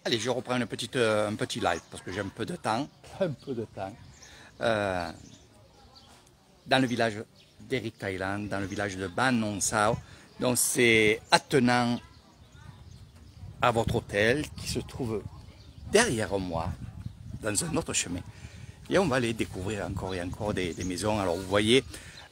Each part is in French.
Allez, je reprends un petit live parce que j'ai un peu de temps. Dans le village d'Eric Thailand, dans le village de Ban Non Sao. Donc c'est attenant à votre hôtel qui se trouve derrière moi, dans un autre chemin. Et on va aller découvrir encore et encore des maisons. Alors vous voyez,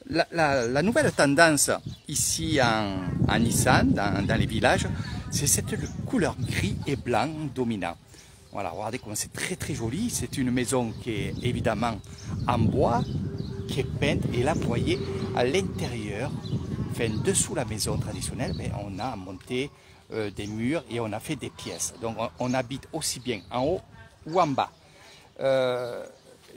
la nouvelle tendance ici en Isan, dans les villages, c'est cette couleur gris et blanc dominant. Voilà, regardez comme c'est très très joli. C'est une maison qui est évidemment en bois, qui est peinte. Et là, vous voyez, à l'intérieur, enfin dessous la maison traditionnelle, mais on a monté des murs et on a fait des pièces. Donc on habite aussi bien en haut ou en bas.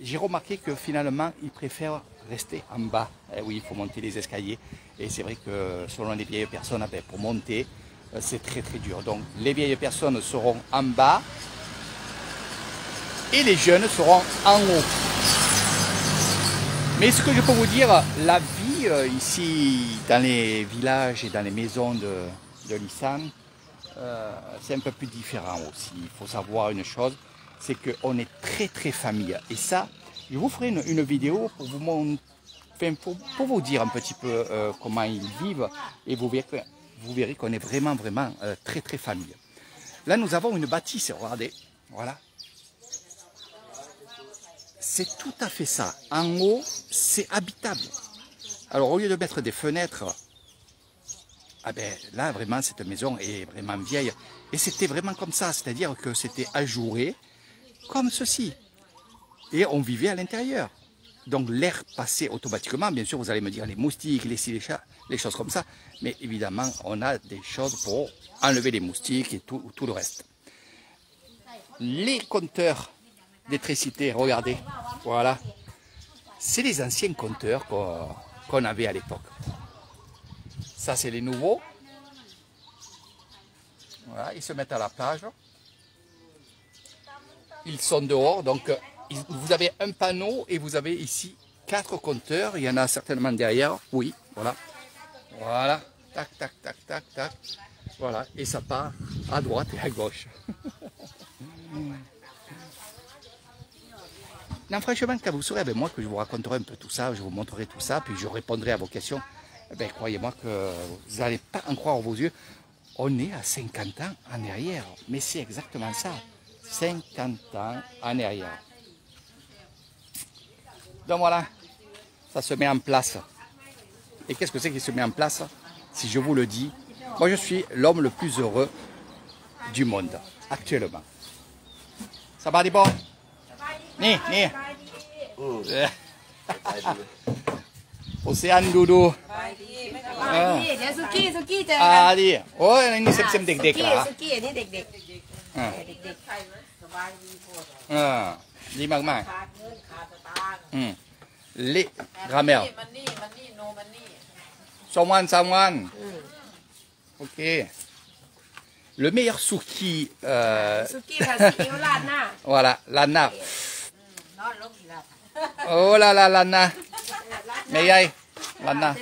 J'ai remarqué que finalement, ils préfèrent rester en bas. Eh oui, il faut monter les escaliers. Et c'est vrai que selon les vieilles personnes, pour monter, c'est très très dur. Donc les vieilles personnes seront en bas et les jeunes seront en haut. Mais ce que je peux vous dire, la vie ici dans les villages et dans les maisons de l'Isan, c'est un peu plus différent aussi. Il faut savoir une chose, c'est qu'on est très très famille. Et ça, je vous ferai une vidéo pour vous montrer, enfin, pour vous dire un petit peu comment ils vivent. Et vous verrez qu'on est vraiment très très famille. Là, nous avons une bâtisse, regardez, voilà. C'est tout à fait ça. En haut, c'est habitable. Alors, au lieu de mettre des fenêtres, ah ben, là, vraiment, cette maison est vraiment vieille. Et c'était vraiment comme ça, c'est-à-dire que c'était ajouré comme ceci. Et on vivait à l'intérieur. Donc, l'air passait automatiquement. Bien sûr, vous allez me dire les moustiques, les chats, les choses comme ça. Mais évidemment, on a des choses pour enlever les moustiques et tout le reste. Les compteurs d'électricité, regardez, voilà. C'est les anciens compteurs qu'on avait à l'époque. Ça, c'est les nouveaux. Voilà, ils se mettent à la plage. Ils sont dehors, donc vous avez un panneau et vous avez ici 4 compteurs. Il y en a certainement derrière. Oui, voilà. Voilà, tac, tac, tac, tac, tac. Voilà, et ça part à droite et à gauche. Non, franchement, quand vous serez avec moi, que je vous raconterai un peu tout ça, je vous montrerai tout ça, puis je répondrai à vos questions, ben, croyez-moi que vous n'allez pas en croire vos yeux. On est à 50 ans en arrière, mais c'est exactement ça. 50 ans en arrière. Donc voilà, ça se met en place. Et qu'est-ce que c'est qui se met en place? Si je vous le dis, moi je suis l'homme le plus heureux du monde, actuellement. Ça va, des bons? Ni. Océan Doudou. Di. Oh, ini sim dik-dik lah. Di mากๆLes grammaires. Someone. Ok. Le meilleur souki. Voilà, Lana. Oh là là, Lana. Mais aïe, Lana.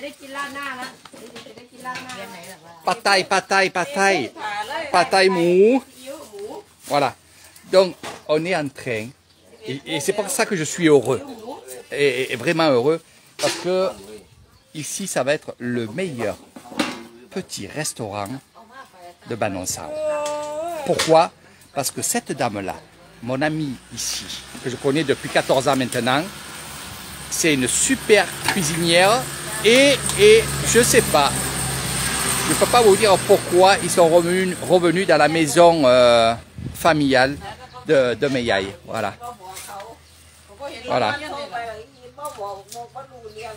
Pataille mou. Voilà. Donc, on est en train. Et c'est pour ça que je suis heureux. Et vraiment heureux. Parce que ici, ça va être le meilleur petit restaurant de Ban Non Sao. Pourquoi? Parce que cette dame-là, mon amie ici, que je connais depuis 14 ans maintenant, c'est une super cuisinière et je ne sais pas, je ne peux pas vous dire pourquoi ils sont revenus dans la maison familiale de Meyai. Voilà. Voilà.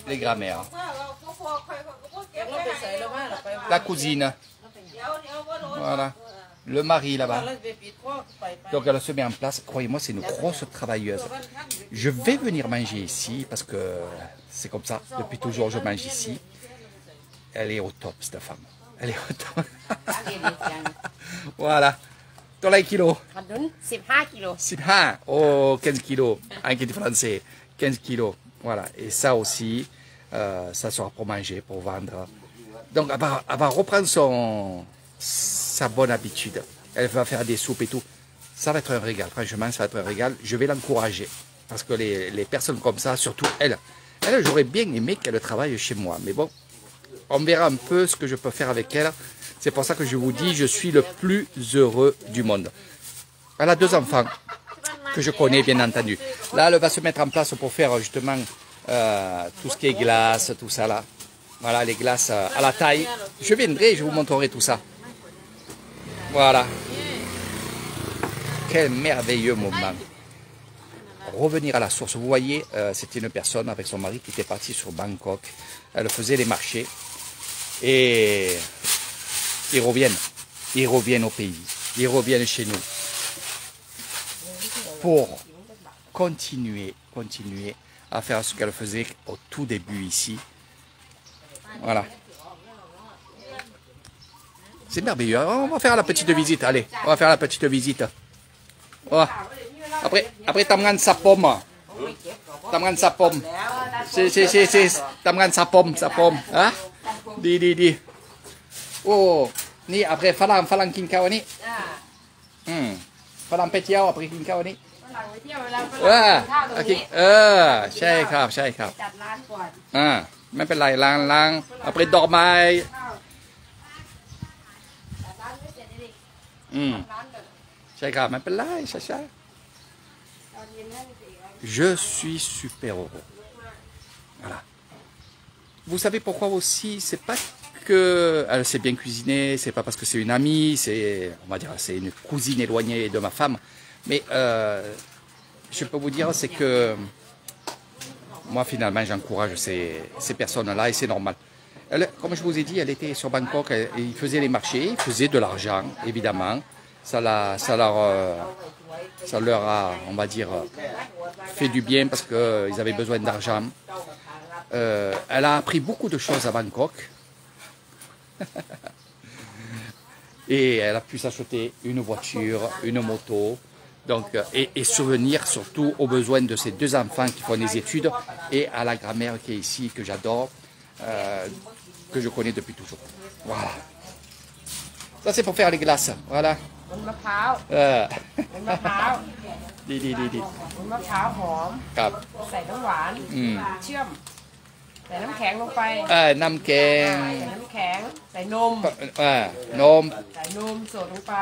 Les grammaires. La cousine. Voilà. Le mari là-bas. Donc elle se met en place. Croyez-moi, c'est une grosse travailleuse. Je vais venir manger ici parce que c'est comme ça. Depuis toujours, je mange ici. Elle est au top, cette femme. Elle est au top. Voilà. Combien de kilos? 15 kilos. 15. Oh, 15 kilos. En français. 15 kilos. Voilà. Et ça aussi, ça sera pour manger, pour vendre. Donc, elle va reprendre sa bonne habitude. Elle va faire des soupes et tout. Ça va être un régal, franchement, ça va être un régal. Je vais l'encourager. Parce que les personnes comme ça, surtout elle, j'aurais bien aimé qu'elle travaille chez moi. Mais bon, on verra un peu ce que je peux faire avec elle. C'est pour ça que je vous dis, je suis le plus heureux du monde. Elle a 2 enfants que je connais, bien entendu. Là, elle va se mettre en place pour faire justement tout ce qui est glace, tout ça là. Voilà, les glaces à la taille. Je viendrai, je vous montrerai tout ça. Voilà. Quel merveilleux moment. Revenir à la source. Vous voyez, c'était une personne avec son mari qui était partie sur Bangkok. Elle faisait les marchés. Et ils reviennent. Ils reviennent au pays. Ils reviennent chez nous. Pour continuer à faire ce qu'elle faisait au tout début ici. Voilà. C'est merveilleux. On va faire la petite visite. Allez, on va faire la petite visite. Voilà. Après t'amènes sa pomme. T'amènes sa pomme. T'amènes sa pomme. Hein? Di. Oh, ni après falangกินข้าวนี่falangไปเที่ยวaprèsกินข้าวนี่ใช่ครับจัดร้านก่อน ไม่เป็นไรล้าง après ดอกไม้ใช่ครับไม่เป็นไรใช่ Je suis super heureux. Voilà. Vous savez pourquoi aussi? C'est pas que elle sait bien cuisiner, c'est pas parce que c'est une amie, on va dire, c'est une cousine éloignée de ma femme. Mais je peux vous dire, c'est que moi finalement j'encourage ces personnes-là et c'est normal. Elle, comme je vous ai dit, elle était sur Bangkok, ils faisaient les marchés, ils faisaient de l'argent, évidemment. Ça leur a, on va dire, fait du bien parce qu'ils avaient besoin d'argent. Elle a appris beaucoup de choses à Bangkok. Et elle a pu s'acheter une voiture, une moto. Donc, et subvenir surtout aux besoins de ces 2 enfants qui font des études et à la grand-mère qui est ici, que j'adore, que je connais depuis toujours. Voilà. Ça, c'est pour faire les glaces. Voilà. มะพร้าวเป็นมะพร้าว ดี มะพร้าวหอม ครับ ใส่น้ำหวานเชื่อมใส่น้ำแข็งลงไป น้ำแกง ใส่น้ำแข็งใส่นม นม ใส่นมสดลงไป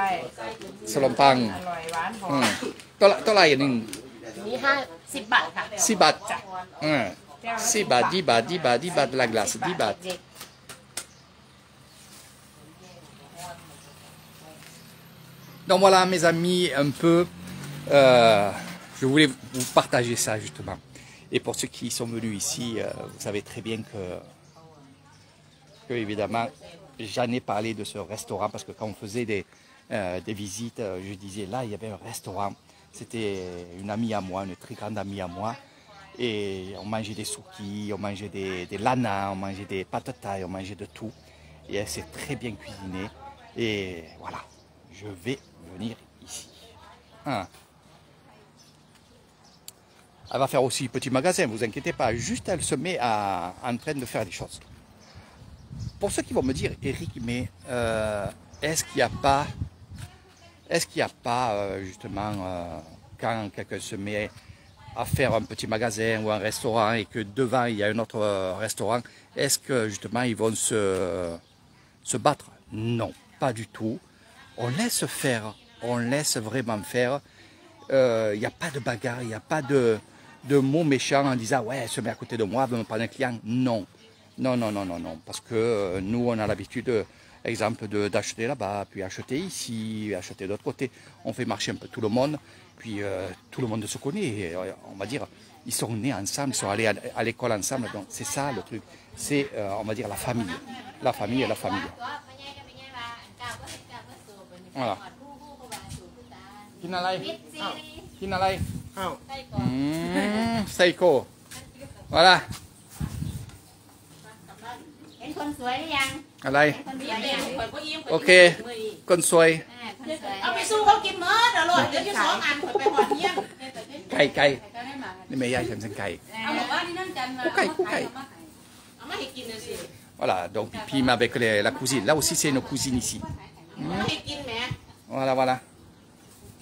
สลมปัง อร่อยหวานหอม ตัวไรอย่างหนึ่ง นี่10 บาทค่ะ 10 บาท10 บาท10 บาท10 บาท10 บาทla glace 10 บาท Donc voilà mes amis, un peu, je voulais vous partager ça justement. Et pour ceux qui sont venus ici, vous savez très bien que évidemment, j'en ai parlé de ce restaurant parce que quand on faisait des visites, je disais là, il y avait un restaurant. C'était une amie à moi, une très grande amie à moi. Et on mangeait des soukis, on mangeait des lanas, on mangeait des pâtes thaï, on mangeait de tout. Et elle s'est très bien cuisinée. Et voilà, je vais venir ici. Elle va faire aussi petit magasin, vous inquiétez pas. Juste, elle se met en train de faire des choses. Pour ceux qui vont me dire, Eric, mais est-ce qu'il n'y a pas, justement, quand quelqu'un se met à faire un petit magasin ou un restaurant et que devant il y a un autre restaurant, est-ce que justement ils vont se battre? Non, pas du tout. On laisse faire, on laisse vraiment faire. Il n'y a pas de bagarre, il n'y a pas de mots méchants en disant ouais, elle se met à côté de moi, elle veut me prendre un client. Non, non, non, non, non, non, parce que nous on a l'habitude, exemple, d'acheter là-bas, puis acheter ici, acheter de l'autre côté. On fait marcher un peu tout le monde, puis tout le monde se connaît. Et, on va dire, ils sont nés ensemble, ils sont allés à l'école ensemble. Donc c'est ça le truc. C'est, on va dire, la famille. La famille et la famille. Voilà. กินอะไรกินอะไรไซโก้ voilà เห็นคนสวยหรือยัง อะไร โอเค คนสวย เอาไปสู้เขากินเมื่อเดี๋ยวหล่นเดี๋ยวจะ2 อันไปหอดเยี่ยม ไก่นี่ไม่ใหญ่ฉันเป็นไก่ เอาบอกว่านี่นั่นจันมา coupไก่ เอามาให้กินเลยสิ Voilà, donc Pim avec la cousine. Là aussi, c'est une cousine ici. Voilà.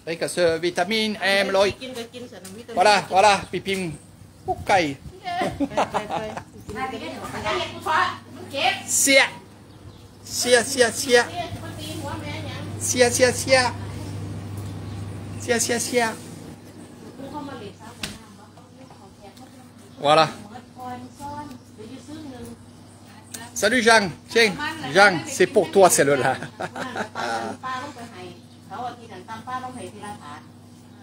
avec ce vitamine M, l'oï. กินก็กินสนวิตามิน Voilà, voilà, pipim. Ok. ไปเห็นกูฟ้ามันเก็บ Sia. Sia, sia, sia. มันตีหัวแม่ยัง Sia, sia, sia. Sia, sia, sia. กูเข้ามาเล็ดซ้ำหัวหน้าบ่เขาแขกเขา Voilà. เมิดคอนซ่อนเดี๋ยวจะซื้อหนึ่ง Salut Jean. Tiens, Jean, c'est pour toi celle-là. ป้าลงไปให้เขาอาทิตย์นั้นตามป้าลงให้ทีละถาด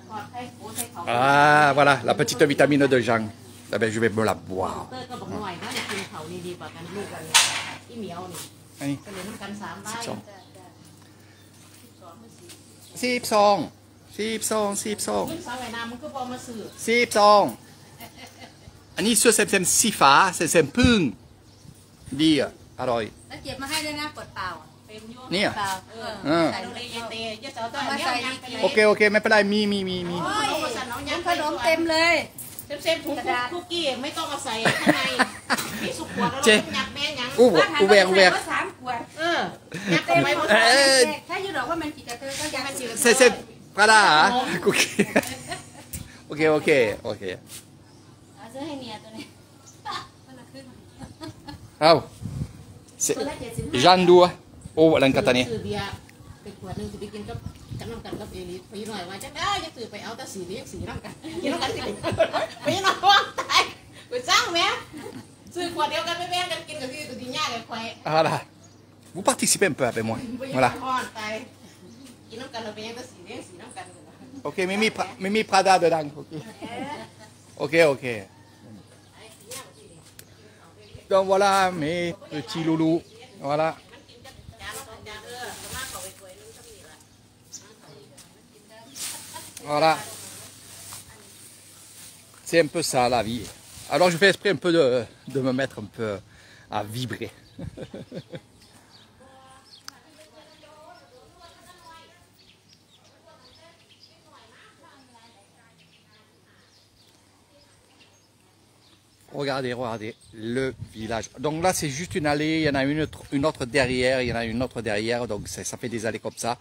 ทอดไข่โอ้ใส่เขา Ah, voilà, la petite vitamine de Jean. Ah ben, je vais me la boire. เตอร์ก็บอกหน่อยนะกินเขานี่ดีกว่ากันลูกกันอีเหมียวนี่ Allez, ก็เลยน้ำกัน3ใบ sip song. Sip song, sip song. ขึ้นสาวไว้น้ำมึงก็บอกมาซื้อ Sip song. อันนี้เสื้อเซมสีฟ้าเซมพึ่งดีอ่ะอร่อย แล้วเก็บมาให้ด้วยนะกดเปล่า เต็มยุ่ เนี่ย เปล่า ใส่ลงในเยเตยเยสาวตัวเนี้ยยังไปเลย โอเคโอเคไม่เป็นไรมี ขนมเต็มเลย เส้นถุงคุกกี้ไม่ต้องเอาใส่ข้างในมีสุกขวดแล้วหยักแม่ยัง อู้แวก 3 ขวด ยักเต็มไปหมด ถ้าอยู่หรอกว่ามันกี่กระเทยก็ยังมันอยู่ เซปลาดาคุกกี้โอเคโอเคโอเค เอาซื้อให้เมียตัวนี้คนละครึ่ง เอาJean Duaโอ้ลังกัตตานี ซื้อเบียร์เป็นขวดนึงจะไปกินกับน้ำกันกับเอลิสไปหน่อยว่าจะได้จะซื้อไปเอาแต่สีเลี้ยงสีน้ำกันกินน้ำกันสิไปหน่อยว่างตายไปสร้างแม่ซื้อขวดเดียวกันไม่แบ่งกันกินกับที่ตัวที่ย่าเลยควาย Voilà. Vous participez un peu avec moi. Voilà. Ok, Mimi Prada dedans. Ok. Ok, ok. Donc voilà mes petits loulous. Voilà. Voilà. C'est un peu ça la vie. Alors je fais exprès un peu de me mettre un peu à vibrer. Regardez, regardez le village. Donc là, c'est juste une allée. Il y en a une autre derrière. Il y en a une autre derrière. Donc ça fait des allées comme ça.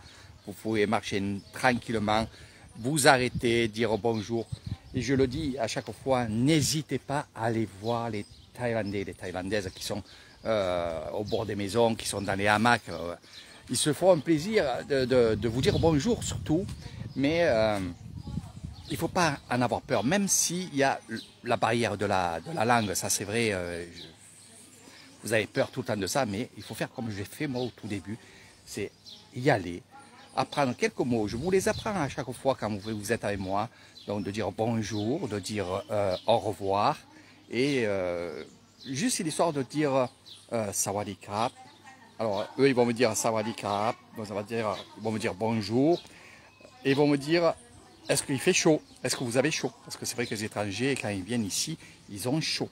Vous pouvez marcher tranquillement, vous arrêter, dire bonjour. Et je le dis à chaque fois, n'hésitez pas à aller voir les Thaïlandais, les Thaïlandaises qui sont au bord des maisons, qui sont dans les hamacs. Ils se font un plaisir de vous dire bonjour surtout. Mais il ne faut pas en avoir peur, même s'il y a la barrière de la langue, ça c'est vrai, vous avez peur tout le temps de ça, mais il faut faire comme j'ai fait moi au tout début, c'est y aller, apprendre quelques mots, je vous les apprends à chaque fois quand vous êtes avec moi, donc de dire bonjour, de dire au revoir, et juste l'histoire de dire sawadee krap. Alors eux ils vont me dire sawadee krap, ils vont me dire bonjour, et ils vont me dire est-ce qu'il fait chaud? Est-ce que vous avez chaud? Parce que c'est vrai que les étrangers, quand ils viennent ici, ils ont chaud.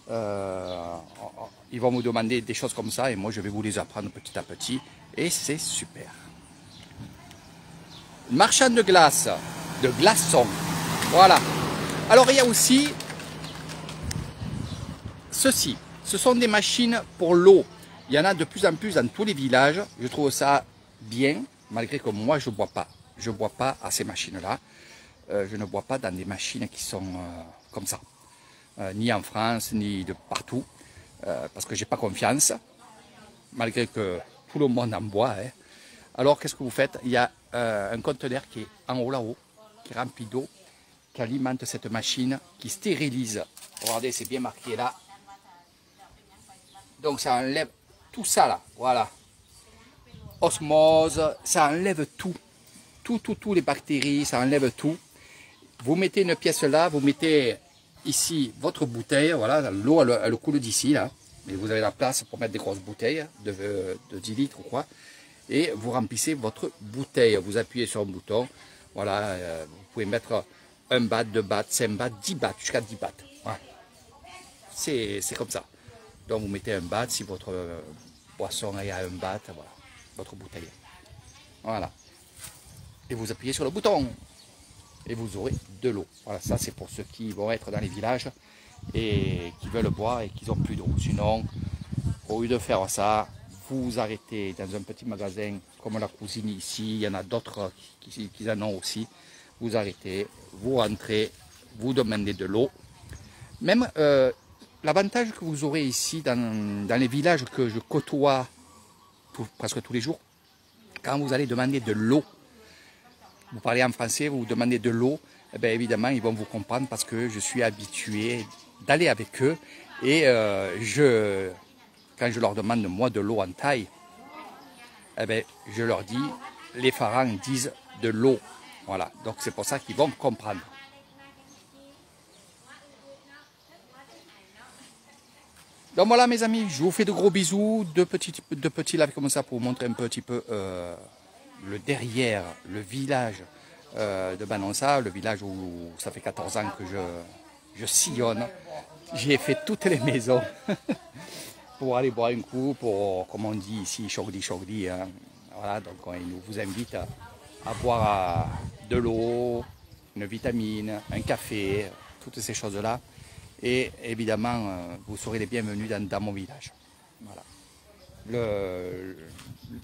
Ils vont me demander des choses comme ça et moi je vais vous les apprendre petit à petit. Et c'est super. Marchand de glace, de glaçons. Voilà. Alors il y a aussi ceci. Ce sont des machines pour l'eau. Il y en a de plus en plus dans tous les villages. Je trouve ça bien, malgré que moi je ne bois pas. Je ne bois pas à ces machines-là. Je ne bois pas dans des machines qui sont comme ça. Ni en France, ni de partout. Parce que je n'ai pas confiance. Malgré que tout le monde en boit. Hein. Alors qu'est-ce que vous faites? Il y a un conteneur qui est en haut là-haut, qui est rempli d'eau, qui alimente cette machine, qui stérilise. Regardez, c'est bien marqué là. Donc ça enlève tout ça là. Voilà. Osmose, ça enlève tout. Tout, les bactéries, ça enlève tout. Vous mettez une pièce là, vous mettez ici votre bouteille, voilà, l'eau elle coule d'ici là, mais vous avez la place pour mettre des grosses bouteilles de 10 litres ou quoi, et vous remplissez votre bouteille, vous appuyez sur un bouton, voilà, vous pouvez mettre 1 baht, 2 bahts, 5 bahts, 10 bahts, jusqu'à 10 bahts, voilà. C'est comme ça. Donc vous mettez 1 baht, si votre boisson est à 1 baht, voilà, votre bouteille, voilà. Et vous appuyez sur le bouton et vous aurez de l'eau. Voilà, ça c'est pour ceux qui vont être dans les villages et qui veulent boire et qui n'ont plus d'eau. Sinon, au lieu de faire ça, vous arrêtez dans un petit magasin comme la Cousine ici, il y en a d'autres qui en ont aussi. Vous arrêtez, vous rentrez, vous demandez de l'eau. Même l'avantage que vous aurez ici dans les villages que je côtoie presque tous les jours, quand vous allez demander de l'eau, vous parlez en français, vous demandez de l'eau, eh bien évidemment ils vont vous comprendre parce que je suis habitué d'aller avec eux et quand je leur demande moi de l'eau en thaï, eh bien, je leur dis, les Farang disent de l'eau. Voilà, donc c'est pour ça qu'ils vont comprendre. Donc voilà mes amis, je vous fais de gros bisous, de petits lives comme ça pour vous montrer un petit peu le derrière, le village de Ban On Sao, le village où ça fait 14 ans que je sillonne. J'ai fait toutes les maisons pour aller boire un coup, pour, comme on dit ici, chogdi. Hein. Voilà, donc on vous invite à boire de l'eau, une vitamine, un café, toutes ces choses-là. Et évidemment, vous serez les bienvenus dans mon village. Voilà.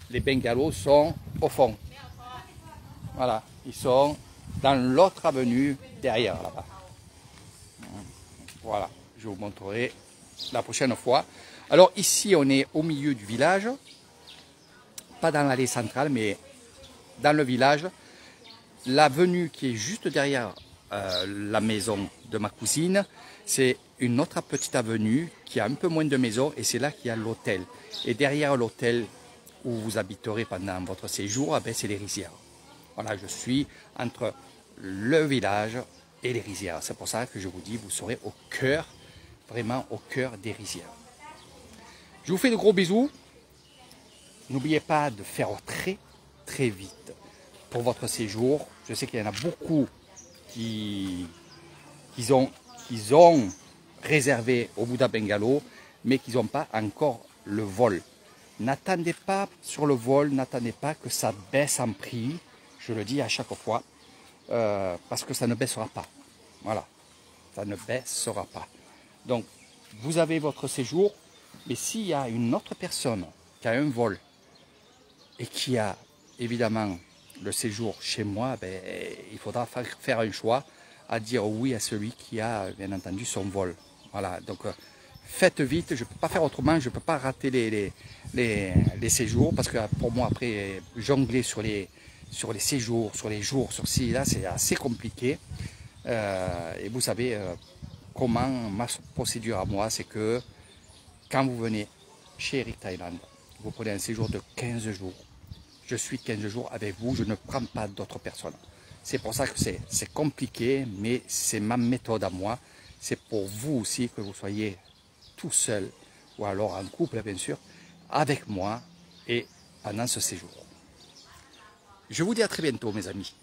Les bungalows sont au fond. Voilà, ils sont dans l'autre avenue derrière là-bas. Voilà, je vous montrerai la prochaine fois. Alors ici, on est au milieu du village, pas dans l'allée centrale, mais dans le village. L'avenue qui est juste derrière la maison de ma cousine, c'est une autre petite avenue qui a un peu moins de maisons et c'est là qu'il y a l'hôtel. Et derrière l'hôtel où vous habiterez pendant votre séjour, eh c'est les rizières. Voilà, je suis entre le village et les rizières. C'est pour ça que je vous dis, vous serez au cœur, vraiment au cœur des rizières. Je vous fais de gros bisous. N'oubliez pas de faire très vite pour votre séjour. Je sais qu'il y en a beaucoup qui ont réservé au Buddha Bungalow, mais qui n'ont pas encore le vol. N'attendez pas sur le vol, n'attendez pas que ça baisse en prix. Je le dis à chaque fois, parce que ça ne baissera pas. Voilà, ça ne baissera pas. Donc, vous avez votre séjour, mais s'il y a une autre personne qui a un vol et qui a évidemment le séjour chez moi, ben, il faudra faire un choix à dire oui à celui qui a bien entendu son vol. Voilà, donc faites vite, je ne peux pas faire autrement, je ne peux pas rater les séjours parce que pour moi après jongler sur les séjours, sur les jours, sur ci, là c'est assez compliqué. Et vous savez comment ma procédure à moi, c'est que quand vous venez chez Eric Thailand, vous prenez un séjour de 15 jours. Je suis 15 jours avec vous, je ne prends pas d'autres personnes. C'est pour ça que c'est compliqué, mais c'est ma méthode à moi. C'est pour vous aussi que vous soyez tout seul, ou alors en couple bien sûr, avec moi et pendant ce séjour. Je vous dis à très bientôt mes amis.